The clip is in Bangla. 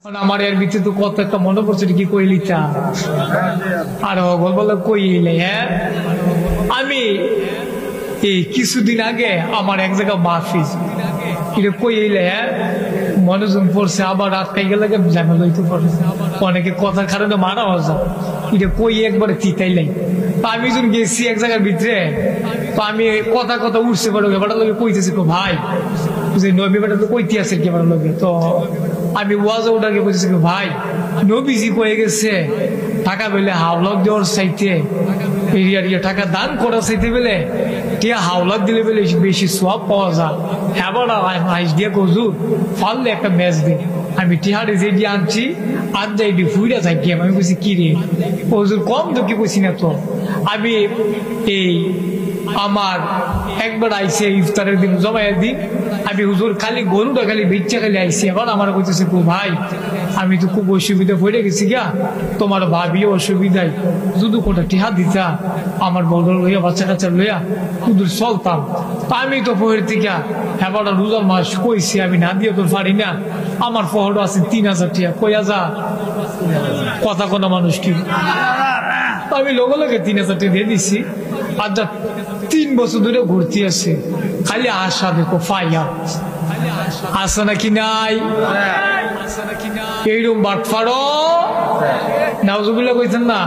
আমার এর ভিতরে তো কত একটা মনে পড়ছে কি কইলিতা আর অগল বলে কইলে। হ্যাঁ, আমি এই কিছুদিন আগে আমার এক জায়গা মাহফিজ এটা কইলে। হ্যাঁ, মনোজন পড়ছে আবার রাত খাই গেলে ঝামেলা হইতে পারে, অনেকে কথার কারণে মারা হওয়া এটা কই একবারে তিতাইলাই। আমি যখন গেছি এক জায়গার ভিতরে, তো আমি কথা কথা উঠছে পারো ব্যাপারটা লোকে কইতেছি তো ভাই যে নবী বেটা তো কইতে আছে কি আমার লোকে। তো আমি ওয়াজ ওটাকে বলতেছি ভাই নবীজি কয়ে গেছে টাকা পেলে হাওলাত দেওয়ার চাইতে টাকা দান করার চাইতে পেলে টিয়া হাওলাত দিলে পেলে বেশি সব পাওয়া যায়। এবার আইস দিয়ে কজুর ফাললে একটা ম্যাচ দিই আমি টিহারে যে দিয়ে আনছি আর যাই ফুইরা থাকি। আমি বলছি কি রে হজুর কম তো কি বলছি না। তো আমি এই আমার একবার আইসে ইফতারের দিন জমায়ের দিন আমি হুজুর খালি গরুটা খালি ভিচ্ছা খালি আইসি। আবার আমার কইতেছে কো ভাই আমি তো খুব অসুবিধা পড়ে গেছি গা, তোমার ভাবিও অসুবিধায় শুধু কোটা টিহা দিতা আমার বড় লইয়া বাচ্চা কাচ্চা লইয়া কুদুর চলতাম। তা আমি তো পহের থেকে এবার রোজার মাস কইছি আমি না দিয়ে তো পারি না, আমার ফহর আছে 3000 টিয়া কইয়া যা কথা কোনো মানুষ কি। আমি লগে লগে 3000 টিয়া দিয়ে দিছি। আর যা 3 বছর ধরে ঘুরতে আছে খালি আশা দেখো ফাইয়া আসা নাকি নাই এইরকম বাটফাড়ো নাউজুবিল্লাহ কইতেন না।